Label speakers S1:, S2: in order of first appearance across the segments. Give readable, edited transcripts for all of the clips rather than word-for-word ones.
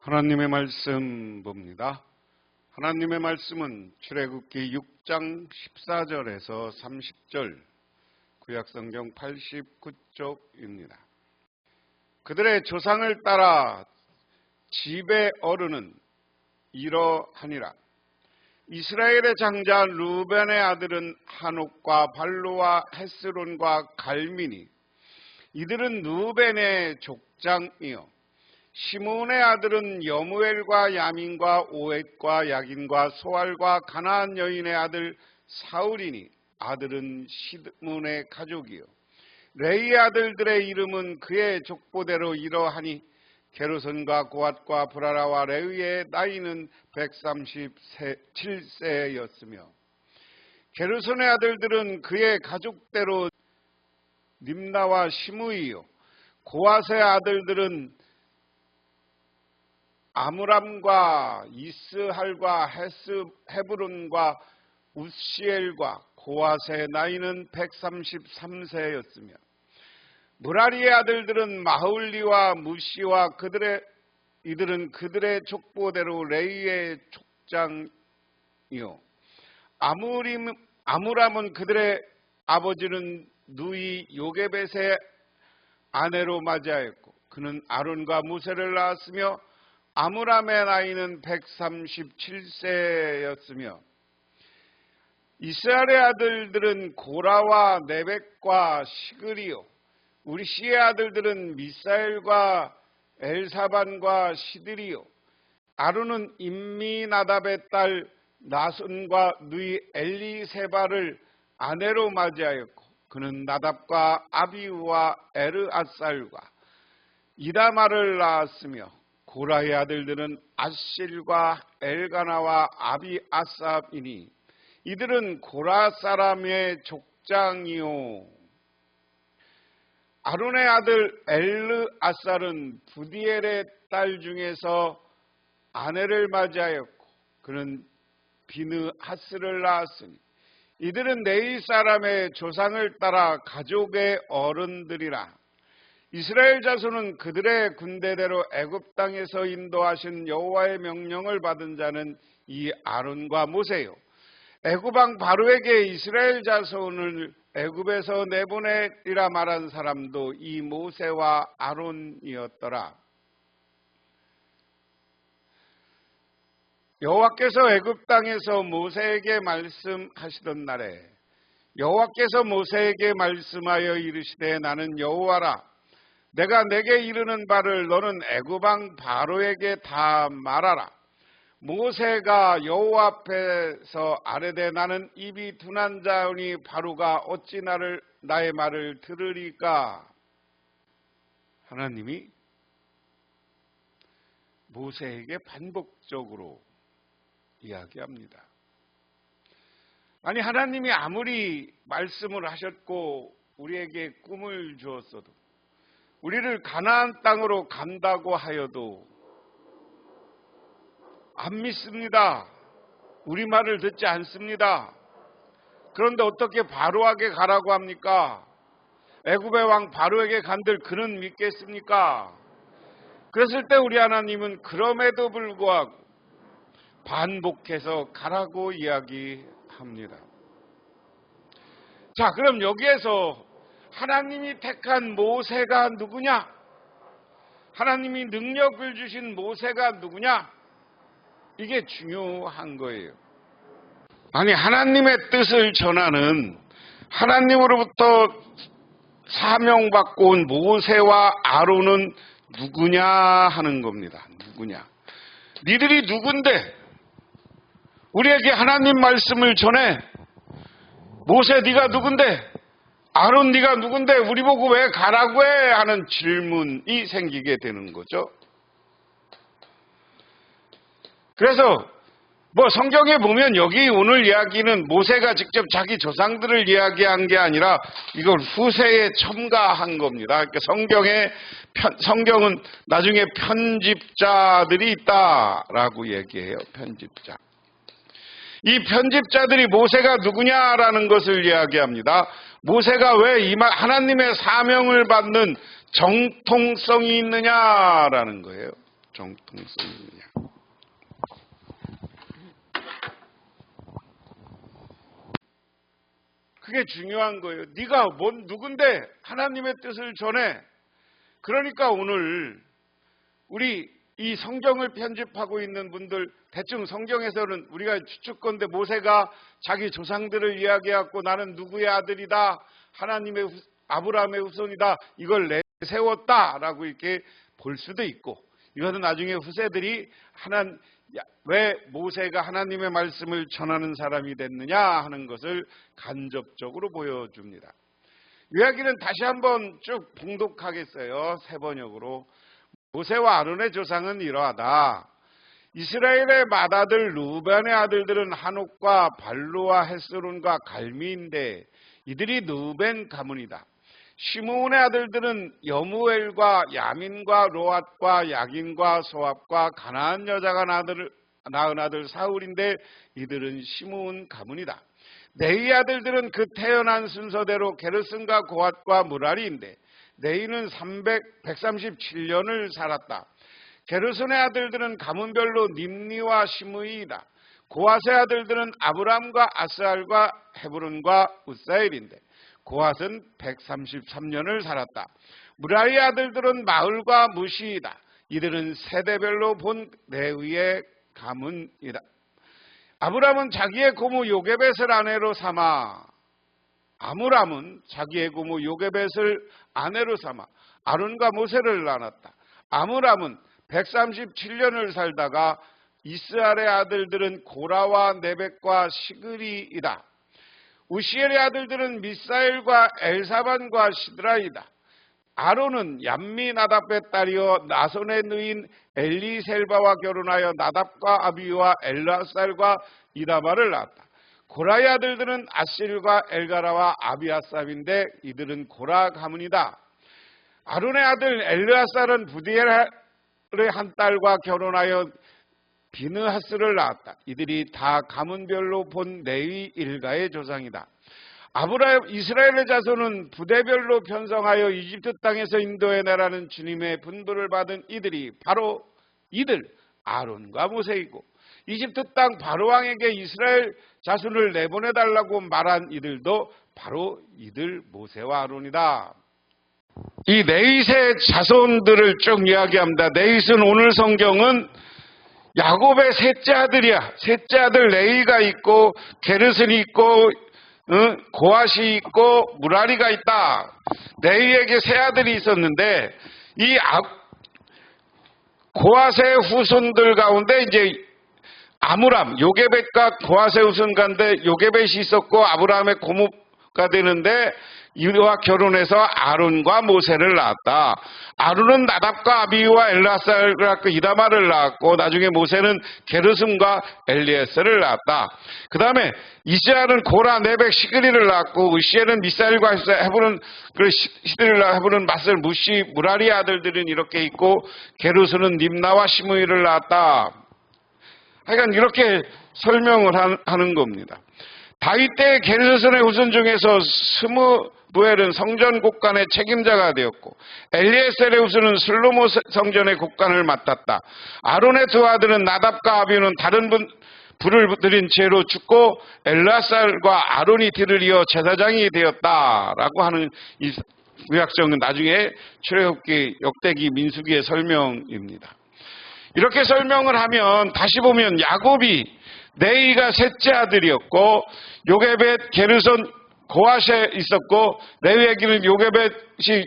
S1: 하나님의 말씀 봅니다. 하나님의 말씀은 출애굽기 6장 14절에서 30절, 구약성경 89쪽입니다. 그들의 조상을 따라 집의 어른은 이러하니라. 이스라엘의 장자 루벤의 아들은 하녹과 발루와 헤스론과 갈미니, 이들은 루벤의 족장이요. 시몬의 아들은 여무엘과 야민과 오엣과 야긴과 소알과 가나안 여인의 아들 사울이니, 아들은 시므온의 가족이요. 레이의 아들들의 이름은 그의 족보대로 이러하니, 게르손과 고앗과 브라라와 레위의 나이는 137세였으며 게르손의 아들들은 그의 가족대로 림나와 시므이요. 고앗의 아들들은 아므람과 이스할과 헤브론과 우시엘과 고앗의 나이는 133세였으며 무라리의 아들들은 마훌리와 무시와 이들은 그들의 족보대로 레이의 족장이요. 아므람은 그들의 아버지는 누이 요게벳의 아내로 맞이하였고, 그는 아론과 모세를 낳았으며 아므람의 나이는 137세였으며 이스라엘의 아들들은 고라와 네벡과 시그리요. 우리시의 아들들은 미사엘과 엘사반과 시드리요. 아론은 임미나답의 딸 나손과 누이 엘리세바를 아내로 맞이하였고, 그는 나답과 아비우와 에르아살과 이다마를 낳았으며 고라의 아들들은 아실과 엘가나와 아비아삽이니, 이들은 고라 사람의 족장이요. 아론의 아들 엘르아살은 부디엘의 딸 중에서 아내를 맞이하였고, 그는 비느하스를 낳았으니, 이들은 네이 사람의 조상을 따라 가족의 어른들이라. 이스라엘 자손은 그들의 군대대로 애굽 땅에서 인도하신 여호와의 명령을 받은 자는 이 아론과 모세요. 애굽 왕 바로에게 이스라엘 자손을 애굽에서 내보내리라 말한 사람도 이 모세와 아론이었더라. 여호와께서 애굽 땅에서 모세에게 말씀하시던 날에 여호와께서 모세에게 말씀하여 이르시되, 나는 여호와라. 내가 내게 이르는 바를 너는 애굽 왕 바로에게 다 말하라. 모세가 여호와 앞에서 아뢰되, 나는 입이 둔한 자오니 바로가 어찌 나의 말을 들으리까? 하나님이 모세에게 반복적으로 이야기합니다. 아니, 하나님이 아무리 말씀을 하셨고 우리에게 꿈을 주었어도, 우리를 가나안 땅으로 간다고 하여도 안 믿습니다. 우리 말을 듣지 않습니다. 그런데 어떻게 바로에게 가라고 합니까? 애굽의 왕 바로에게 간들 그는 믿겠습니까? 그랬을 때 우리 하나님은 그럼에도 불구하고 반복해서 가라고 이야기합니다. 자, 그럼 여기에서 하나님이 택한 모세가 누구냐? 하나님이 능력을 주신 모세가 누구냐? 이게 중요한 거예요. 아니, 하나님의 뜻을 전하는, 하나님으로부터 사명받고 온 모세와 아론은 누구냐 하는 겁니다. 누구냐? 니들이 누군데 우리에게 하나님 말씀을 전해? 모세 네가 누군데? 아론 네가 누군데? 우리 보고 왜 가라고 해? 하는 질문이 생기게 되는 거죠. 그래서 성경에 보면 여기 오늘 이야기는 모세가 직접 자기 조상들을 이야기한 게 아니라 이걸 후세에 첨가한 겁니다. 그러니까 성경은 나중에 편집자들이 있다라고 얘기해요. 편집자. 이 편집자들이 모세가 누구냐라는 것을 이야기합니다. 모세가 왜 하나님의 사명을 받는 정통성이 있느냐라는 거예요. 정통성이냐. 그게 중요한 거예요. 네가 누군데 하나님의 뜻을 전해. 그러니까 오늘 우리 이 성경을 편집하고 있는 분들, 대충 성경에서는 우리가 추측건데 모세가 자기 조상들을 이야기하고 나는 누구의 아들이다, 하나님의 아브라함의 후손이다, 이걸 내세웠다라고 이렇게 볼 수도 있고, 이것은 나중에 후세들이 왜 모세가 하나님의 말씀을 전하는 사람이 됐느냐 하는 것을 간접적으로 보여줍니다. 이야기는 다시 한번 쭉 봉독하겠어요. 세 번역으로. 모세와 아론의 조상은 이러하다. 이스라엘의 맏아들 루벤의 아들들은 한옥과 발루와 헤스론과 갈미인데 이들이 루벤 가문이다. 시므온의 아들들은 여무엘과 야민과 로앗과 야긴과 소압과 가나안 여자가 낳은 아들 사울인데 이들은 시므온 가문이다. 네이 아들들은 그 태어난 순서대로 게르슨과 고앗과 무라리인데 네이는 137년을 살았다. 게르손의 아들들은 가문별로 님니와 시므이이다. 고앗의 아들들은 아브람과 아스알과 헤브론과 우사엘인데 고앗은 133년을 살았다. 무라리의 아들들은 마을과 무시이다. 이들은 세대별로 본 레위의 가문이다. 아브람은 자기의 고모 요게벳을 아내로 삼아 아므람은 자기의 고모 요게벳을 아내로 삼아 아론과 모세를 낳았다. 아므람은 137년을 살다가 이스라엘의 아들들은 고라와 네벡과 시그리이다. 우시엘의 아들들은 미사엘과 엘사반과 시드라이다. 아론은 얌미 나답의 딸이요 나손의 누인 엘리셀바와 결혼하여 나답과 아비와 엘라살과 이다바를 낳았다. 고라의 아들들은 아실과 엘가라와 아비아삽인데 이들은 고라 가문이다. 아론의 아들 엘르아살은 부디엘의 한 딸과 결혼하여 비느하스를 낳았다. 이들이 다 가문별로 본 레위 일가의 조상이다. 이스라엘의 자손은 부대별로 편성하여 이집트 땅에서 인도해 내라는 주님의 분부를 받은 이들이 바로 이들 아론과 모세이고, 이집트 땅 바로왕에게 이스라엘 자손을 내보내달라고 말한 이들도 바로 이들 모세와 아론이다. 이 네잇의 자손들을 쭉 이야기합니다. 네잇은 오늘 성경은 야곱의 셋째 아들이야. 셋째 아들 레이가 있고 게르슨이 있고 고앗이 있고 무라리가 있다. 레이에게 세 아들이 있었는데 이 고앗의 후손들 가운데 이제 아므람, 요게벳과 고앗의 후손 가운데 요게벳이 있었고 아브라함의 고모가 되는데 이와 결혼해서 아론과 모세를 낳았다. 아론은 나답과 아비유와 엘라살을 낳고 이다마를 낳았고 나중에 모세는 게르슨과 엘리에스를 낳았다. 그 다음에 이스라엘은 고라, 네벡, 시그리를 낳았고 으시엘은 미사엘과 헤브론, 시드를 낳아 헤브론, 마슬, 무시, 무라리 아들들은 이렇게 있고 게르슨은 림나와 시므이를 낳았다. 하여간 이렇게 설명을 하는 겁니다. 다윗 때 게르손의 후손 중에서 스무부엘은 성전 곡간의 책임자가 되었고 엘리에셀의 후손은 슬로모 성전의 곡간을 맡았다. 아론의 두 아들은 나답과 아비유는 다른 불을 들인 죄로 죽고 엘라살과 아론이 뒤를 이어 제사장이 되었다라고 하는 이 구약성은 나중에 출애굽기, 역대기, 민수기의 설명입니다. 이렇게 설명을 하면 다시 보면 야곱이 네이가 셋째 아들이었고 요게벳, 게르손, 고앗에 있었고 레위에게는 요게벳이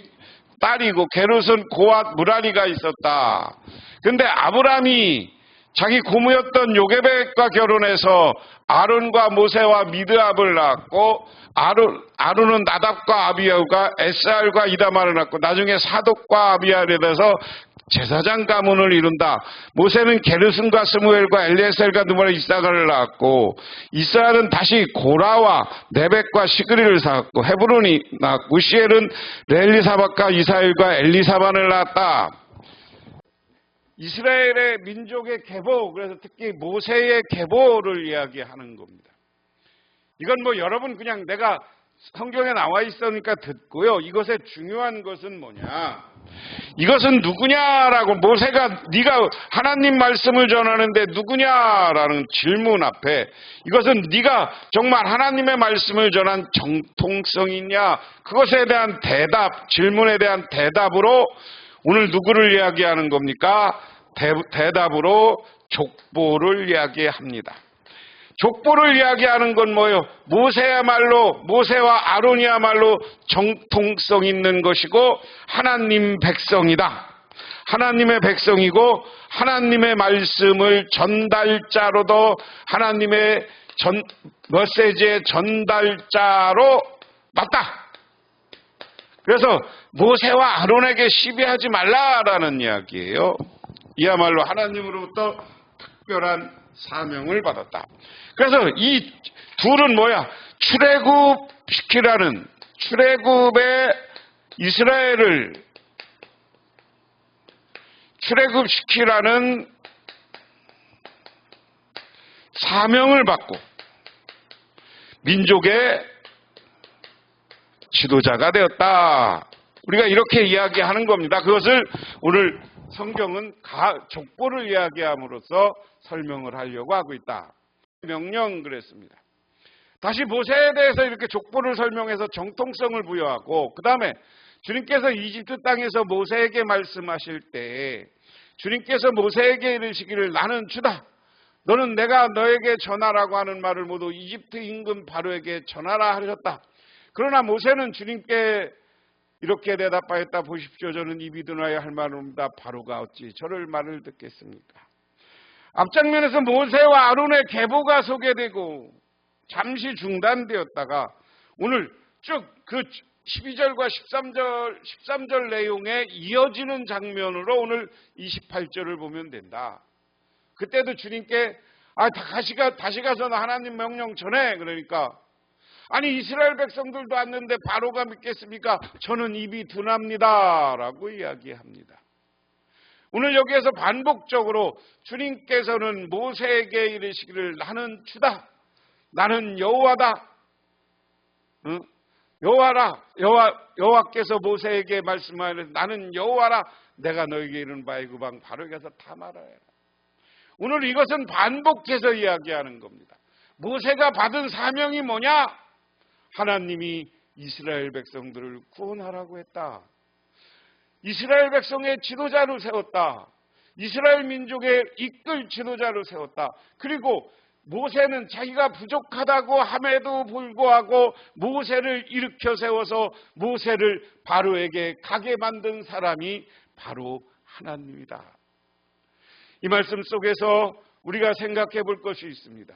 S1: 딸이고 게르손, 고앗, 무라리가 있었다. 그런데 아브람이 자기 고모였던 요게벳과 결혼해서 아론과 모세와 미드압을 낳았고 아론은 나답과 아비야가 에스알과 이다마를 낳고 나중에 사독과 아비야에 대해서 제사장 가문을 이룬다. 모세는 게르슨과 스무엘과 엘리에셀과 누므라 이사가를 낳았고 이스라엘은 다시 고라와 네벡과 시그리를 낳았고 헤브론이 낳았고 우시엘은 렐리사박과 이사엘과 엘리사반을 낳았다. 이스라엘의 민족의 계보, 그래서 특히 모세의 계보를 이야기하는 겁니다. 이건 뭐 여러분 그냥 내가 성경에 나와 있으니까 듣고요. 이것의 중요한 것은 뭐냐? 이것은 누구냐라고 모세가 네가 하나님 말씀을 전하는데 누구냐라는 질문 앞에 이것은 네가 정말 하나님의 말씀을 전한 정통성이 있냐 그것에 대한 대답 질문에 대한 대답으로 오늘 누구를 이야기하는 겁니까? 대답으로 족보를 이야기합니다. 족보를 이야기하는 건 뭐예요? 모세와 아론이야말로 정통성 있는 것이고 하나님 백성이다. 하나님의 백성이고 하나님의 말씀을 전달자로도 하나님의 메시지의 전달자로 맞다. 그래서 모세와 아론에게 시비하지 말라라는 이야기예요. 이야말로 하나님으로부터 특별한 사명을 받았다. 그래서 이 둘은 뭐야? 출애굽의 이스라엘을 출애굽시키라는 사명을 받고 민족의 지도자가 되었다. 우리가 이렇게 이야기하는 겁니다. 그것을 오늘 성경은 족보를 이야기함으로써 설명을 하려고 하고 있다. 명령 그랬습니다. 다시 모세에 대해서 이렇게 족보를 설명해서 정통성을 부여하고 그 다음에 주님께서 이집트 땅에서 모세에게 말씀하실 때 주님께서 모세에게 이르시기를 나는 주다. 너는 내가 너에게 전하라고 하는 말을 모두 이집트 임금 바로에게 전하라 하셨다. 그러나 모세는 주님께 이렇게 대답하였다. 보십시오. 저는 입이 드나야 할 말은 없다. 바로가 어찌 저를 말을 듣겠습니까? 앞장면에서 모세와 아론의 계보가 소개되고 잠시 중단되었다가 오늘 쭉 그 12절과 13절 내용에 이어지는 장면으로 오늘 28절을 보면 된다. 그때도 주님께 다시 가서 하나님 명령 전해. 그러니까 아니 이스라엘 백성들도 왔는데 바로가 믿겠습니까? 저는 입이 둔합니다 라고 이야기합니다. 오늘 여기에서 반복적으로 주님께서는 모세에게 이르시기를 나는 주다. 나는 여호와다. 여호와께서 모세에게 말씀하여 나는 여호와라. 내가 너에게 이른 바에 구방 바로에게 가서 다 말하라. 오늘 이것은 반복해서 이야기하는 겁니다. 모세가 받은 사명이 뭐냐? 하나님이 이스라엘 백성들을 구원하라고 했다. 이스라엘 백성의 지도자를 세웠다. 이스라엘 민족의 이끌 지도자를 세웠다. 그리고 모세는 자기가 부족하다고 함에도 불구하고 모세를 일으켜 세워서 모세를 바로에게 가게 만든 사람이 바로 하나님이다. 이 말씀 속에서 우리가 생각해 볼 것이 있습니다.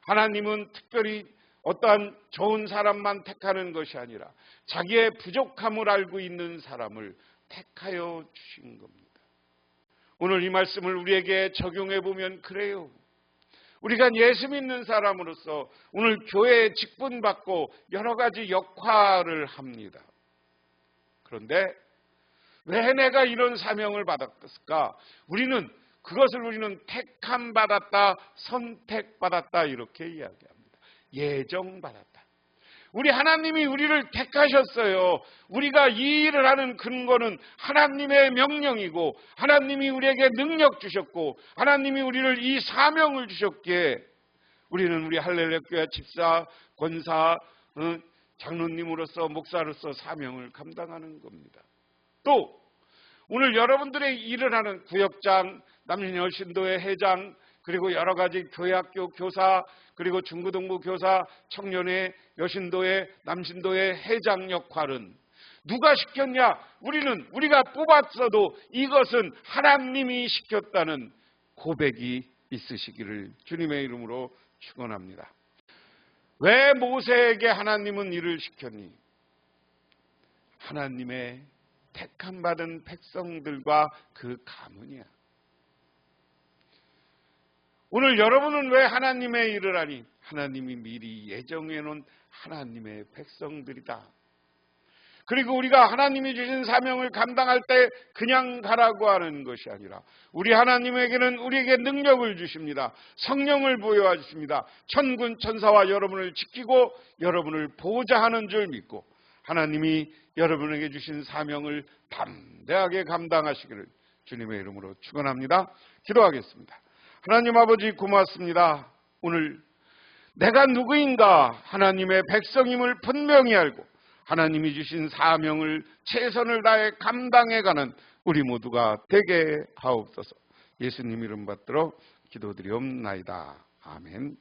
S1: 하나님은 특별히 어떠한 좋은 사람만 택하는 것이 아니라 자기의 부족함을 알고 있는 사람을 택하여 주신 겁니다. 오늘 이 말씀을 우리에게 적용해 보면 그래요. 우리가 예수 믿는 사람으로서 오늘 교회에 직분받고 여러 가지 역할을 합니다. 그런데 왜 내가 이런 사명을 받았을까? 우리는 택함 받았다, 선택받았다 이렇게 이야기합니다. 예정받았다. 우리 하나님이 우리를 택하셨어요. 우리가 이 일을 하는 근거는 하나님의 명령이고 하나님이 우리에게 능력 주셨고 하나님이 우리를 이 사명을 주셨기에 우리는 우리 할렐루야 교회 집사, 권사, 장로님으로서 목사로서 사명을 감당하는 겁니다. 또 오늘 여러분들의 일을 하는 구역장, 남녀신도의 회장, 그리고 여러 가지 교회학교 교사, 그리고 중고등부 교사, 청년회, 여신도회, 남신도의 회장 역할은 누가 시켰냐? 우리가 뽑았어도 이것은 하나님이 시켰다는 고백이 있으시기를 주님의 이름으로 축원합니다. 왜 모세에게 하나님은 일을 시켰니? 하나님의 택함받은 백성들과 그 가문이야. 오늘 여러분은 왜 하나님의 일을 하니? 하나님이 미리 예정해 놓은 하나님의 백성들이다. 그리고 우리가 하나님이 주신 사명을 감당할 때 그냥 가라고 하는 것이 아니라 우리 하나님에게는 우리에게 능력을 주십니다. 성령을 부여해 주십니다. 천군 천사와 여러분을 지키고 여러분을 보호자하는 줄 믿고 하나님이 여러분에게 주신 사명을 담대하게 감당하시기를 주님의 이름으로 축원합니다. 기도하겠습니다. 하나님 아버지 고맙습니다. 오늘 내가 누구인가 하나님의 백성임을 분명히 알고 하나님이 주신 사명을 최선을 다해 감당해가는 우리 모두가 되게 하옵소서. 예수님 이름 받들어 기도드리옵나이다. 아멘.